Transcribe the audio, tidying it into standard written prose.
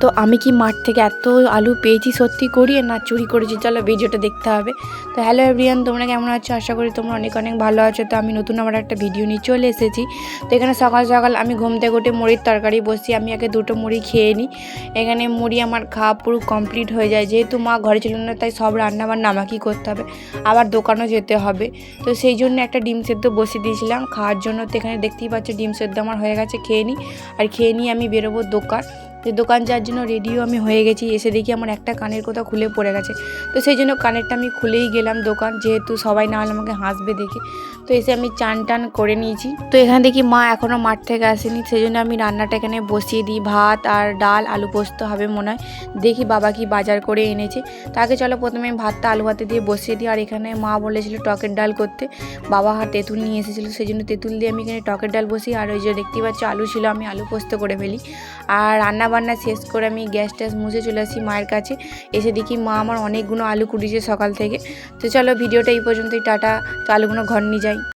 তো আমি কি মাঠ থেকে এত আলু পেয়েছি সত্যি করিয়ে না চুরি করেছি, চলো ভিডিওটা দেখতে হবে। তো হ্যালো এভরিওয়ান, তোমরা কেমন আছো? আশা করি তোমরা অনেক অনেক ভালো আছো। তো আমি নতুন আমার একটা ভিডিও নিয়ে চলে এসেছি। তো এখানে সকাল সকাল আমি ঘুম থেকে উঠে মুড়ির তরকারি বসি। আমি আগে দুটো মুড়ি খেয়ে নিই। এখানে মুড়ি আমার খাওয়া পুরো কমপ্লিট হয়ে যায়, যেহেতু মা ঘরে ছিল না তাই সব রান্নাবান্না আমাকেই করতে হবে, আবার দোকানও যেতে হবে। তো সেই জন্য একটা ডিম সেদ্ধ বসিয়ে দিয়েছিলাম খাওয়ার জন্য। তো এখানে দেখতেই পাচ্ছ ডিম সেদ্ধ আমার হয়ে গেছে, খেয়ে নিই। আর খেয়ে নিয়ে আমি বেরোবো দোকান। যে দোকান যাওয়ার জন্য রেডিও আমি হয়ে গেছি। এসে দেখি আমার একটা কানের কোথাও খুলে পড়ে গেছে। তো সেই জন্য কানেরটা আমি খুলেই গেলাম দোকান, যেহেতু সবাই না হলে আমাকে হাসবে দেখে। তো এসে আমি চান টান করে নিয়েছি। তো এখানে দেখি মা এখনও মাঠ থেকে আসেনি, সেই জন্য আমি রান্নাটা এখানে বসিয়ে দিই। ভাত আর ডাল, আলু পোস্ত হবে মনে হয়, দেখি বাবা কি বাজার করে এনেছে। তাকে চলো প্রথমে আমি ভাতটা আলু ভাতে দিয়ে বসিয়ে দিই। আর এখানে মা বলেছিল টকের ডাল করতে, বাবা আর তেঁতুল নিয়ে এসেছিলো, সেই জন্য তেঁতুল দিয়ে আমি এখানে টকের ডাল বসি। আর ওই যে দেখতেই পাচ্ছ আলু ছিল, আমি আলু পোস্ত করে ফেলি। আর রান্নাবান্না শেষ করে আমি গ্যাস ট্যাস মুছে চলে আসি মায়ের কাছে। এসে দেখি মা আমার অনেকগুলো আলু কুটিয়েছে সকাল থেকে। তো চলো ভিডিওটা এই পর্যন্তই, টাটা। তো আলুগুলো ঘর নিয়ে যাই।